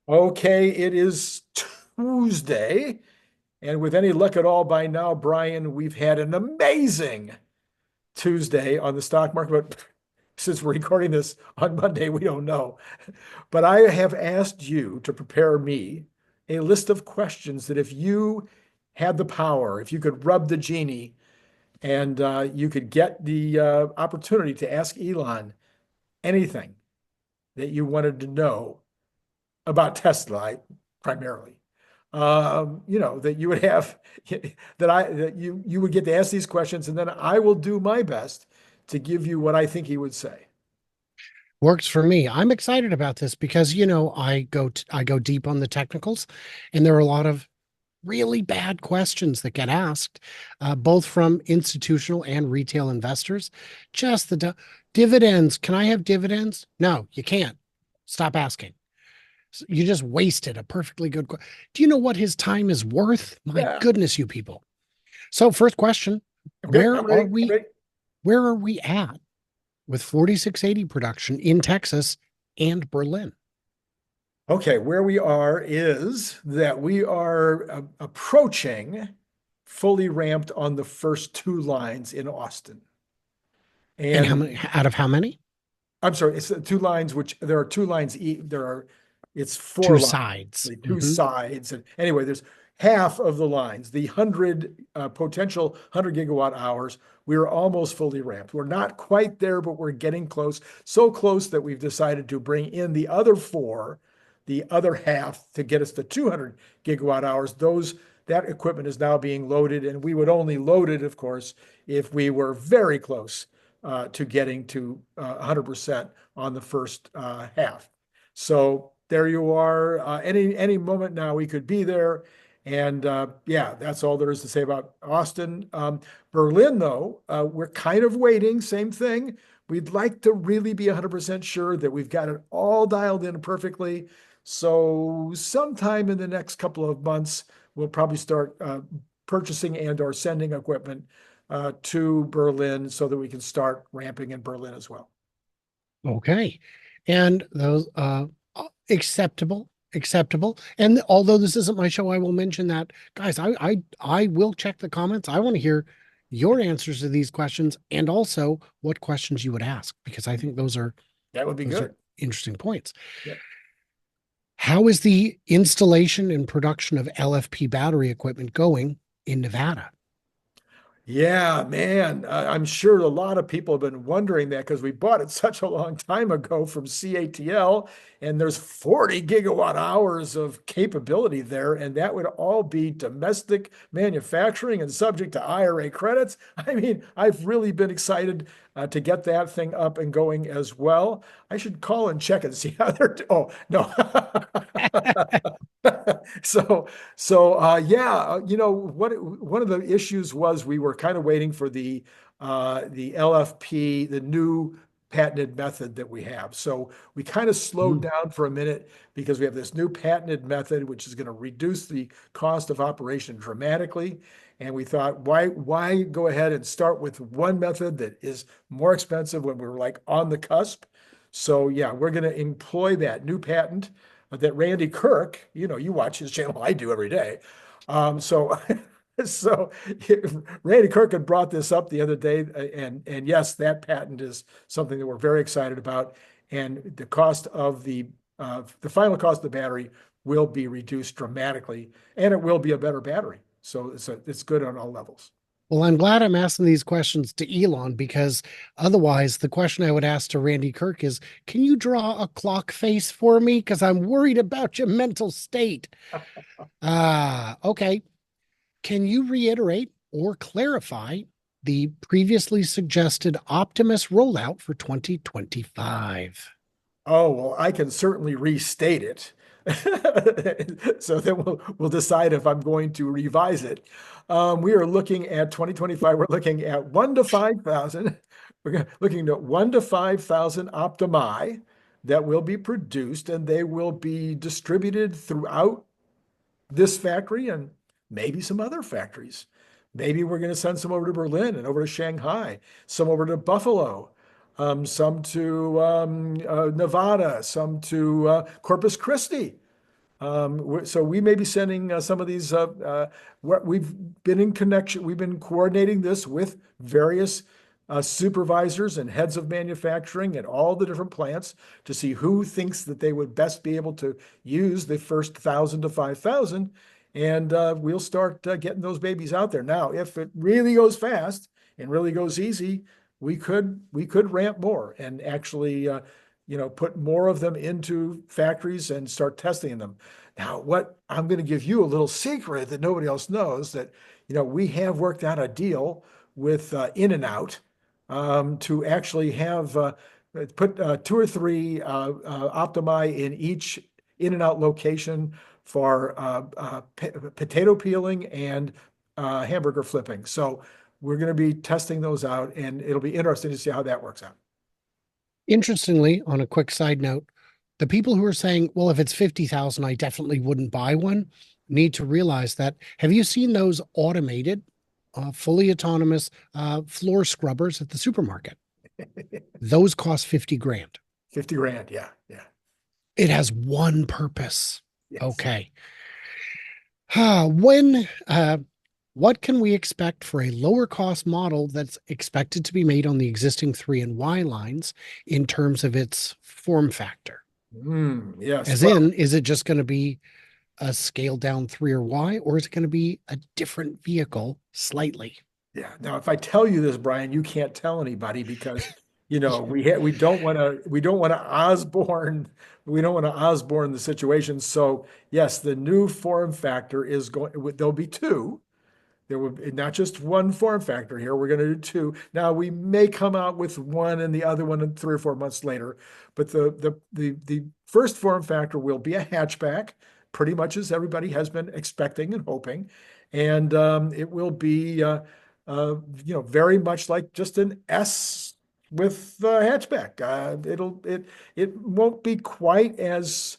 Okay, it is Tuesday, and with any luck at all by now, Brian, we've had an amazing Tuesday on the stock market. But since we're recording this on Monday, we don't know. But I have asked you to prepare me a list of questions that if you had the power, if you could rub the genie and you could get the opportunity to ask Elon anything that you wanted to know about Tesla primarily. That you would have that you would get to ask these questions, and then I will do my best to give you what I think he would say. Works for me. I'm excited about this because I go deep on the technicals, and there are a lot of really bad questions that get asked, both from institutional and retail investors. Just dividends. Can I have dividends? No, you can't. Stop asking. You just wasted a perfectly good. Do you know what his time is worth? My Yeah. goodness, you people. So, first question: Okay, Where I'm are ready. I'm we? ready. Where are we at with 4680 production in Texas and Berlin? Okay, where we are is that we are approaching fully ramped on the first two lines in Austin. And how And many out of how many? I'm sorry, it's two lines, which there are two lines. It's four Two lines, sides. like two Mhm. sides. And anyway, there's half of the lines, the 100 potential 100 gigawatt hours. We're almost fully ramped. We're not quite there, but we're getting close. So close that we've decided to bring in the other four, the other half to get us to 200 gigawatt hours. That equipment is now being loaded, and we would only load it, of course, if we were very close to getting to 100% on the first half. So there you are. Any moment now we could be there. And yeah, that's all there is to say about Austin. Berlin, though, we're kind of waiting. Same thing. We'd like to really be 100% sure that we've got it all dialed in perfectly. So sometime in the next couple of months, we'll probably start purchasing and or sending equipment to Berlin so that we can start ramping in Berlin as well. Okay. And those acceptable, acceptable. And although this isn't my show, I will mention that, guys, I will check the comments. I want to hear your answers to these questions and also what questions you would ask, because I think That would be those are good. interesting points. Yep. How is the installation and production of LFP battery equipment going in Nevada? Yeah, man. I'm sure a lot of people have been wondering that because we bought it such a long time ago from CATL, and there's 40 gigawatt hours of capability there, and that would all be domestic manufacturing and subject to IRA credits. I mean, I've really been excited to get that thing up and going as well. I should call and check and see how they're. Oh, no. So, yeah, one of the issues was we were kind of waiting for the LFP, the new patented method that we have. So we kind of slowed Mm. down for a minute because we have this new patented method, which is going to reduce the cost of operation dramatically. And we thought, why go ahead and start with one method that is more expensive when we're like on the cusp? So yeah, we're going to employ that new patent that Randy Kirk, you watch his channel, I do every day. So, so Randy Kirk had brought this up the other day, and yes, that patent is something that we're very excited about, and the final cost of the battery will be reduced dramatically, and it will be a better battery. So it's good on all levels. Well, I'm glad I'm asking these questions to Elon because otherwise, the question I would ask to Randy Kirk is, can you draw a clock face for me? Because I'm worried about your mental state. Okay. Can you reiterate or clarify the previously suggested Optimus rollout for 2025? Oh, well, I can certainly restate it. So then we'll decide if I'm going to revise it. We are looking at 2025. We're looking at 1 to 5,000. Looking at 1 to 5,000 Optimi that will be produced, and they will be distributed throughout this factory and maybe some other factories. Maybe we're going to send some over to Berlin and over to Shanghai, some over to Buffalo, some to Nevada, some to Corpus Christi. So we may be sending some of these. We've been in connection. We've been coordinating this with various supervisors and heads of manufacturing at all the different plants to see who thinks that they would best be able to use the first 1,000 to 5,000, and we'll start getting those babies out there. Now, if it really goes fast and really goes easy, we could ramp more and actually put more of them into factories and start testing them. Now, what I'm going to give you a little secret that nobody else knows that, we have worked out a deal with In-N-Out to actually have put 2 or 3 Optimi in each In-N-Out location for potato peeling and hamburger flipping. So we're going to be testing those out, and it'll be interesting to see how that works out. Interestingly, on a quick side note, the people who are saying, well, if it's 50,000, I definitely wouldn't buy one, need to realize that. Have you seen those automated, fully autonomous floor scrubbers at the supermarket? Those cost 50 grand. 50 grand. Yeah. Yeah. It has one purpose. Yes. Okay. When, what can we expect for a lower cost model that's expected to be made on the existing 3 and Y lines in terms of its form factor? Yes. As Well, in, is it just going to be a scaled down 3 or Y, or is it going to be a different vehicle slightly? yeah. Now, if I tell you this, Brian, you can't tell anybody because we don't want to Osborne the situation. So yes, the new form factor is there'll be two. There will be not just one form factor here. We're going to do two. Now we may come out with one and the other one in 3 or 4 months later, but the first form factor will be a hatchback, pretty much as everybody has been expecting and hoping, and it will be very much like just an S with the hatchback. It won't be quite as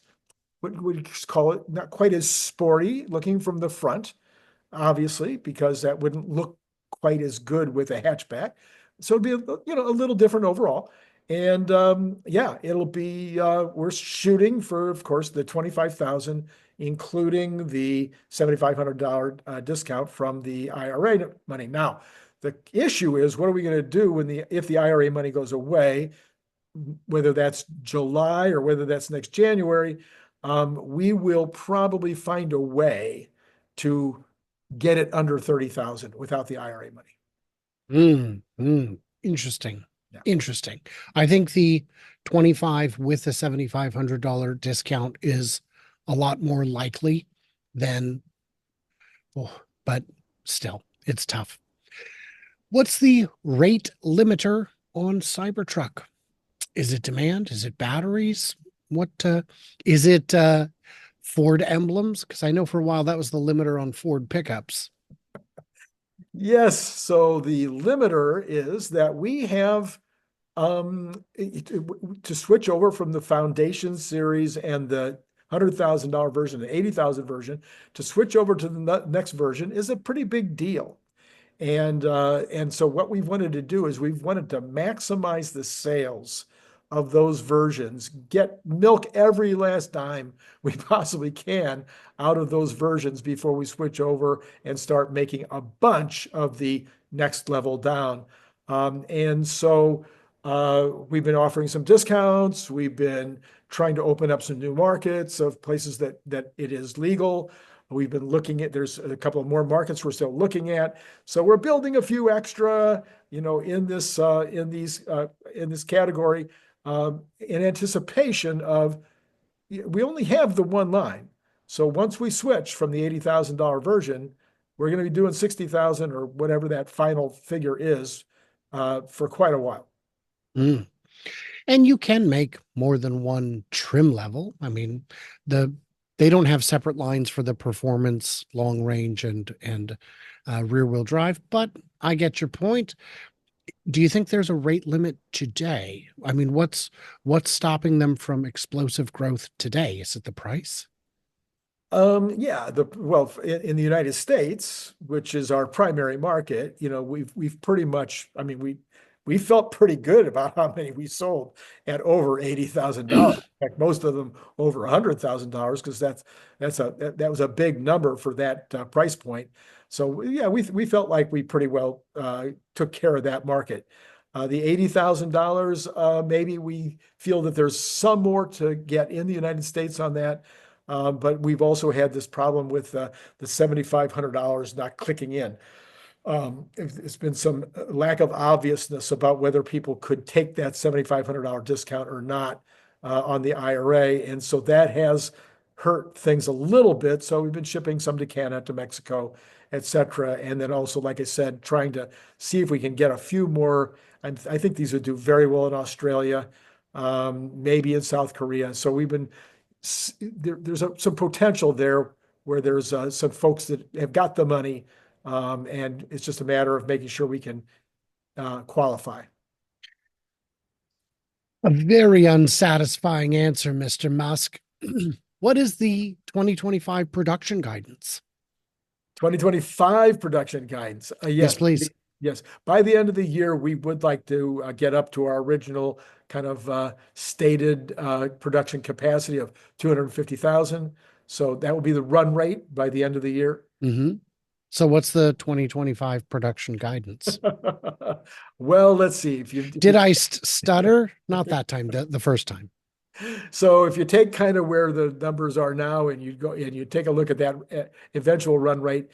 what would you call it? Not quite as sporty looking from the front, obviously, because that wouldn't look quite as good with a hatchback. So it'd be a little different overall. And yeah, it'll be we're shooting for, of course, the 25,000, including the $7,500 discount from the IRA money. Now, the issue is, what are we going to do if the IRA money goes away, whether that's July or whether that's next January? We will probably find a way to get it under 30,000 without the IRA money. Interesting. Yeah. Interesting. I think the 25 with the $7,500 discount is a lot more likely than, but still, it's tough. What's the rate limiter on Cybertruck? Is it demand? Is it batteries? What is it Ford emblems? Because I know for a while that was the limiter on Ford pickups. Yes. So the limiter is that we have to switch over from the Foundation series and the $100,000 version, the 80,000 version, to switch over to the next version is a pretty big deal. And so what we've wanted to do is we've wanted to maximize the sales of those versions, milk every last dime we possibly can out of those versions before we switch over and start making a bunch of the next level down. And so we've been offering some discounts. We've been trying to open up some new markets of places that it is legal. We've been there's a couple of more markets we're still looking at. So we're building a few extra, in this category, in anticipation of, we only have the one line. So once we switch from the $80,000 version, we're going to be doing 60,000 or whatever that final figure is for quite a while. And you can make more than one trim level. I mean, they don't have separate lines for the performance, long range, and rear wheel drive, but I get your point. Do you think there's a rate limit today? I mean, what's stopping them from explosive growth today? Is it the price? Yeah, in the United States, which is our primary market, we've pretty much, I mean, we felt pretty good about how many we sold at over $80,000. In fact, most of them over $100,000 because that was a big number for that price point. So yeah, we felt like we pretty well took care of that market. The $80,000, maybe we feel that there's some more to get in the United States on that. But we've also had this problem with the $7,500 not clicking in. It's been some lack of obviousness about whether people could take that $7,500 discount or not on the IRA. And so that has hurt things a little bit. So we've been shipping some to Canada, to Mexico, et cetera. And then also, like I said, trying to see if we can get a few more. I think these would do very well in Australia, maybe in South Korea. So we've been, there's some potential there where there's some folks that have got the money, and it's just a matter of making sure we can qualify. A very unsatisfying answer, Mr. Musk. What is the 2025 production guidance? 2025 production guidance. Yes, please. Yes. By the end of the year, we would like to get up to our original kind of stated production capacity of 250,000. So that will be the run rate by the end of the year. So what's the 2025 production guidance? Well, let's see. Did I stutter? Not that time, the first time. So if you take kind of where the numbers are now and you go and you take a look at that eventual run rate,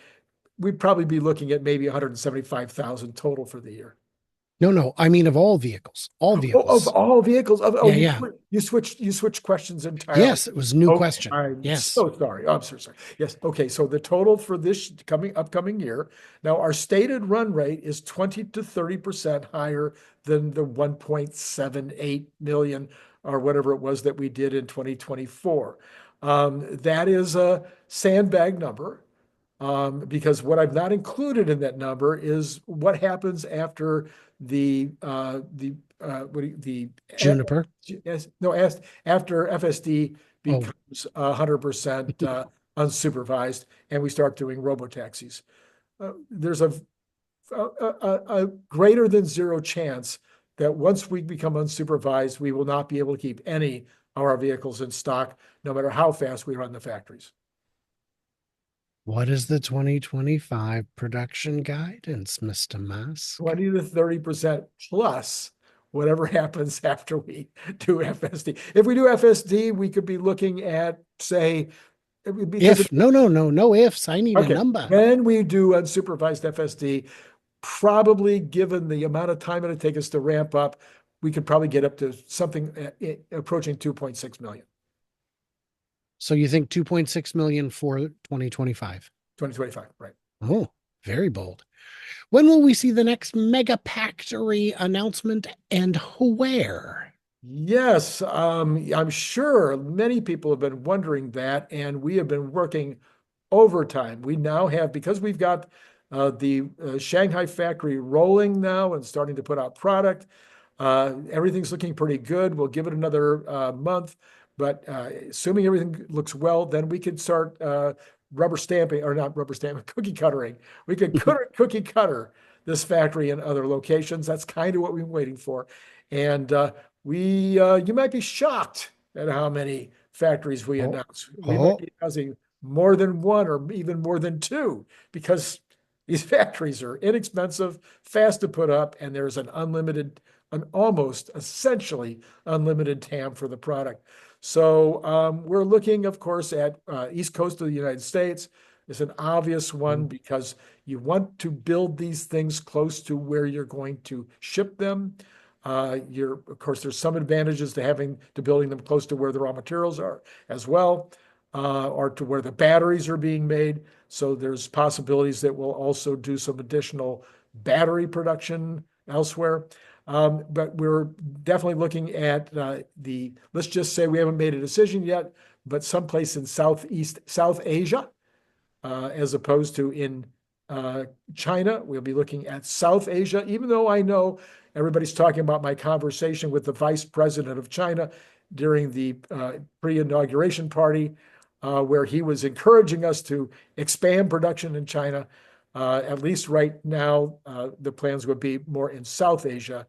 we'd probably be looking at maybe 175,000 total for the year. No, I mean of all vehicles, all vehicles. Of all vehicles. Yeah. You switched questions entirely. Yes, it was a new question. I'm yes. so sorry. I'm so sorry. Yes. Okay. So the total for this upcoming year. Now our stated run rate is 20 to 30% higher than the 1.78 million or whatever it was that we did in 2024. That is a sandbag number. Because what I've not included in that number is what happens after the Juniper. After FSD becomes 100% unsupervised and we start doing robotaxis. There's a greater than zero chance that once we become unsupervised, we will not be able to keep any of our vehicles in stock, no matter how fast we run the factories. What is the 2025 production guidance, Mr. Musk? 20 to 30% plus whatever happens after we do FSD. If we do FSD, we could be looking at, say, no ifs. I need a number. When we do unsupervised FSD, probably given the amount of time it'll take us to ramp up, we could probably get up to something approaching 2.6 million. So you think 2.6 million for 2025? 2025, right. Oh, very bold. When will we see the next MegaPactory announcement and where? Yes, I'm sure many people have been wondering that, and we have been working overtime. We now have, because we've got the Shanghai factory rolling now and starting to put out product, everything's looking pretty good. We'll give it another month. But assuming everything looks well, then we could start rubber stamping, or not rubber stamping, cookie cuttering. We could cookie cutter this factory in other locations. That's kind of what we've been waiting for. And you might be shocked at how many factories we announce. We might be announcing more than one or even more than two, because these factories are inexpensive, fast to put up, and there's an almost essentially unlimited TAM for the product. So we're looking, of course, at East Coast of the United States. It's an obvious one because you want to build these things close to where you're going to ship them. Of course, there's some advantages to building them close to where the raw materials are as well, or to where the batteries are being made. So there's possibilities that we'll also do some additional battery production elsewhere. But we're definitely looking at let's just say we haven't made a decision yet, but someplace in South Asia, as opposed to in China. We'll be looking at South Asia, even though I know everybody's talking about my conversation with the vice president of China during the pre-inauguration party, where he was encouraging us to expand production in China. At least right now, the plans would be more in South Asia.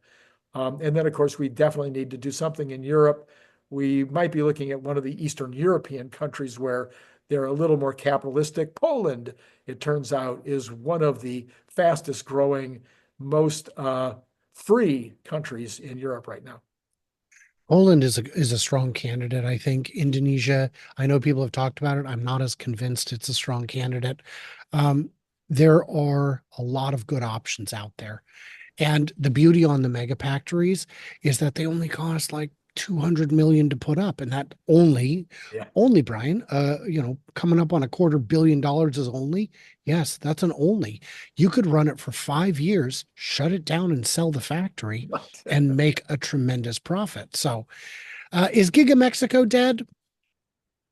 And then, of course, we definitely need to do something in Europe. We might be looking at one of the Eastern European countries where they're a little more capitalistic. Poland, it turns out, is one of the fastest growing, most free countries in Europe right now. Poland is a strong candidate. I think Indonesia, I know people have talked about it. I'm not as convinced it's a strong candidate. Um, there are a lot of good options out there. And the beauty on the MegaPactories is that they only cost like 200 million to put up. And that Yeah. only, Brian, coming up on $250 million is only. Yes, that's an only. You could run it for 5 years, shut it down and sell the factory and make a tremendous profit. So, is Giga Mexico dead?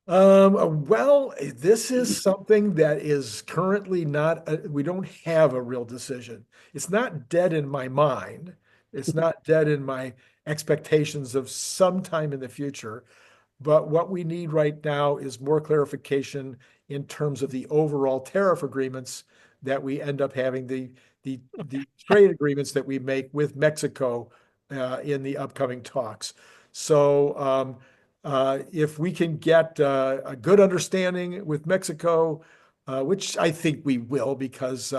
Well, this is something that is currently not, we don't have a real decision. It's not dead in my mind. It's not dead in my expectations of sometime in the future. But what we need right now is more clarification in terms of the overall tariff agreements that we end up having, the trade agreements that we make with Mexico in the upcoming talks. So if we can get a good understanding with Mexico, which I think we will, because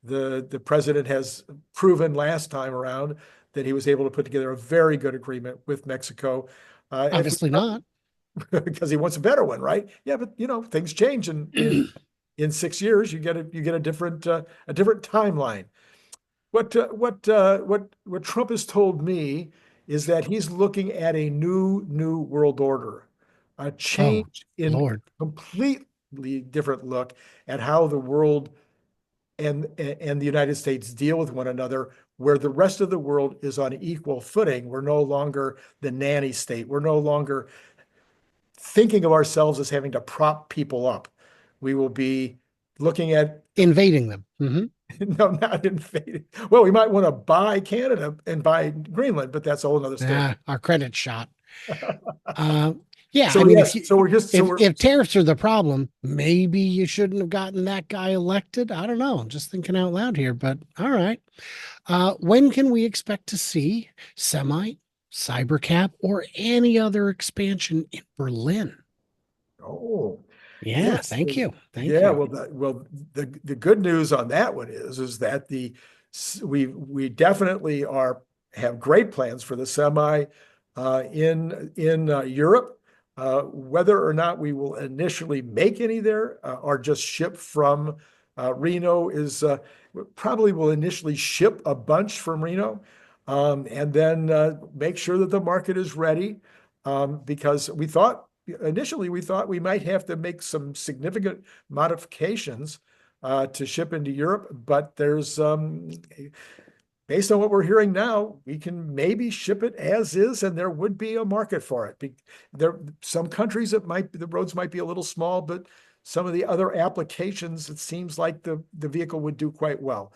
the president has proven last time around that he was able to put together a very good agreement with Mexico. If we Obviously not. because he wants a better one, right? Yeah, but things change in 6 years. You get a different timeline. What Trump has told me is that he's looking at a new world order, a Oh, change in Lord. completely different look at how the world and the United States deal with one another, where the rest of the world is on equal footing. We're no longer the nanny state. We're no longer thinking of ourselves as having to prop people up. We will be looking at, Invading them. no, not invading. Well, we might want to buy Canada and buy Greenland, but that's a whole other story. Our credit shot. Uh, yeah, I So mean, yes, so we're just so if tariffs are the problem, maybe you shouldn't have gotten that guy elected. I don't know. I'm just thinking out loud here, but all right. When can we expect to see semi, Cybercab, or any other expansion in Berlin? oh Yeah, yes, thank you. Thank yeah. you. The good news on that one is that we definitely have great plans for the semi in Europe. Whether or not we will initially make any there or just ship from Reno is probably will initially ship a bunch from Reno, and then make sure that the market is ready, because initially we thought we might have to make some significant modifications to ship into Europe, but there's based on what we're hearing now, we can maybe ship it as is, and there would be a market for it. Some countries the roads might be a little small, but some of the other applications, it seems like the vehicle would do quite well.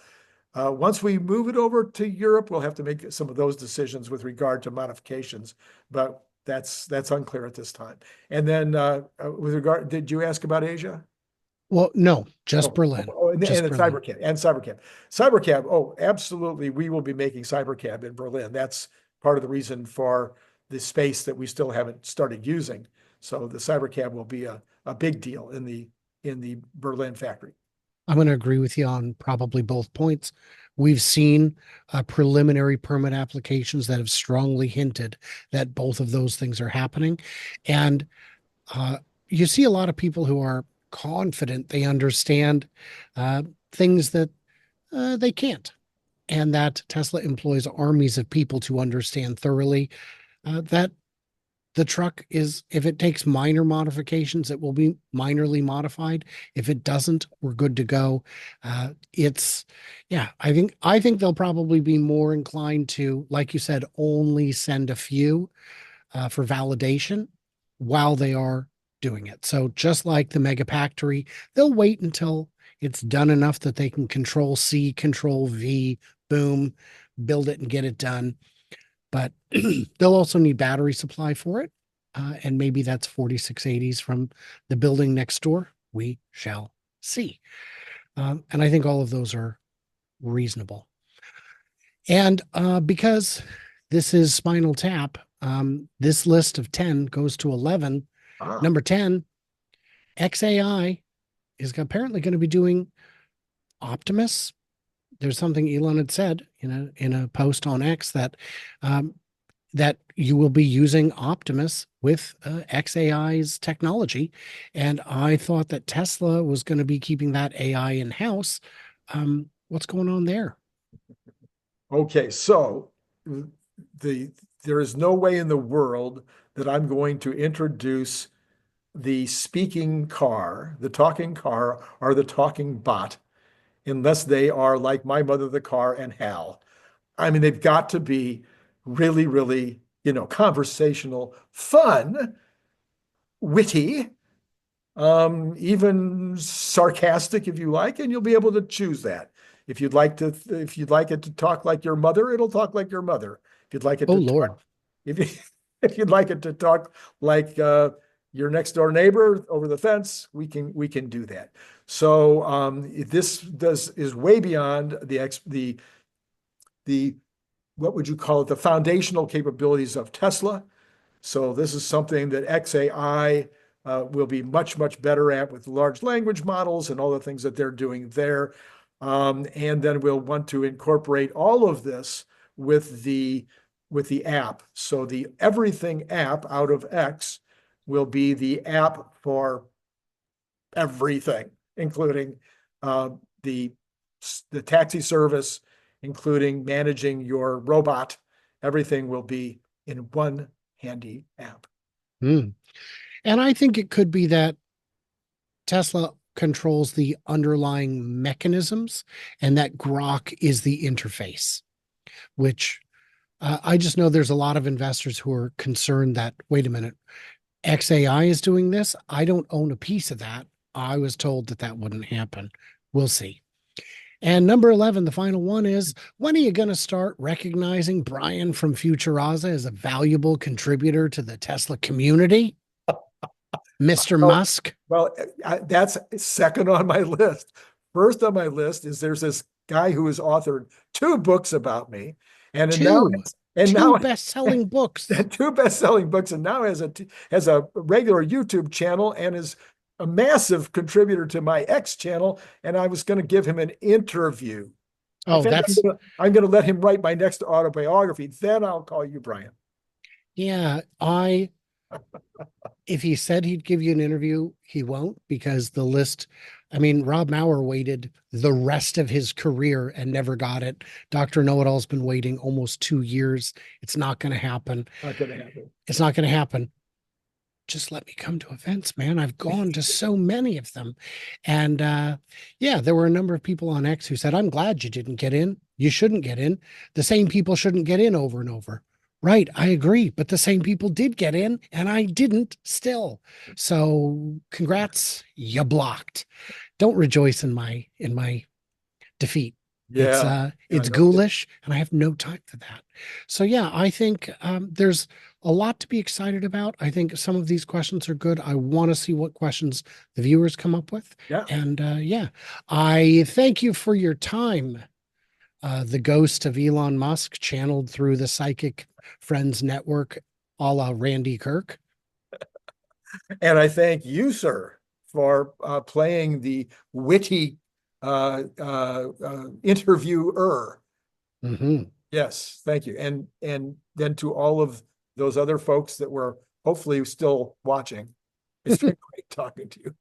Once we move it over to Europe, we'll have to make some of those decisions with regard to modifications, but that's unclear at this time. And then did you ask about Asia? Well, no, just Berlin. And Just the Berlin. Cybercab. Oh, absolutely. We will be making Cybercab in Berlin. That's part of the reason for the space that we still haven't started using. So the Cybercab will be a big deal in the Berlin factory. I'm going to agree with you on probably both points. We've seen preliminary permit applications that have strongly hinted that both of those things are happening. And you see a lot of people who are confident they understand things that they can't. And that Tesla employs armies of people to understand thoroughly that the truck is, if it takes minor modifications, it will be minorly modified. If it doesn't, we're good to go. Yeah, I think they'll probably be more inclined to, like you said, only send a few for validation while they are doing it. So just like the MegaPactory, they'll wait until it's done enough that they can Control C, Control V, boom, build it and get it done. But they'll also need battery supply for it. And maybe that's 4680s from the building next door. We shall see. And I think all of those are reasonable. And because this is Spinal Tap, this list of 10 goes to 11. Ah, Number 10, xAI is apparently going to be doing Optimus. There's something Elon had said in a post on X that um, that you will be using Optimus with xAI's technology. And I thought that Tesla was going to be keeping that AI in house. What's going on there? okay. So the there is no way in the world that I'm going to introduce the speaking car, the talking car, or the talking bot unless they are like my mother, the car, and Hal. I mean, they've got to be really, really, conversational, fun, witty, even sarcastic if you like, and you'll be able to choose that. If you'd like it to talk like your mother, it'll talk like your mother. If you'd like it Oh, to Lord. talk, if you, if you'd like it to talk like your next door neighbor over the fence, we can do that. So this is way beyond the what would you call it, the foundational capabilities of Tesla. So this is something that xAI will be much, much better at with large language models and all the things that they're doing there. And then we'll want to incorporate all of this with the app. So the everything app out of X will be the app for everything, including uh, the the taxi service, including managing your robot. Everything will be in one handy app. Hmm. And I think it could be that Tesla controls the underlying mechanisms and that Grok is the interface, which I just know there's a lot of investors who are concerned that, wait a minute, xAI is doing this. I don't own a piece of that. I was told that that wouldn't happen. We'll see. And number 11, the final one is, when are you going to start recognizing Brian from Futuraza as a valuable contributor to the Tesla community? Mr. Well, Musk? well, that's second on my list. First on my list is there's this guy who has authored two books about me, and now Two, and two now best-selling books. two best-selling books, and now has a regular YouTube channel and is a massive contributor to my X channel. And I was going to give him an interview. In Oh, fact, that's, I'm gonna let him write my next autobiography. Then I'll call you Brian. yeah, if he said he'd give you an interview, he won't because the list, I mean, Rob Maurer waited the rest of his career and never got it. Dr. Know-It-All's been waiting almost 2 years. It's not going to happen. Not gonna happen. It's not going to happen. Just let me come to events, man. I've gone to so many of them. And yeah, there were a number of people on X who said, I'm glad you didn't get in. You shouldn't get in. The same people shouldn't get in over and over. Right, I agree, but the same people did get in and I didn't still. So congrats, you blocked. Don't rejoice in my defeat. Yeah, It's no kidding. ghoulish and I have no time for that. So yeah, I think there's a lot to be excited about. I think some of these questions are good. I want to see what questions the viewers come up with. Yeah. And yeah, I thank you for your time. The ghost of Elon Musk channeled through the Psychic Friends Network, a la Randy Kirk. And I thank you, sir, for playing the witty interviewer. Hmm. Yes, thank you. And then to all of those other folks that were hopefully still watching, it's been great talking to you.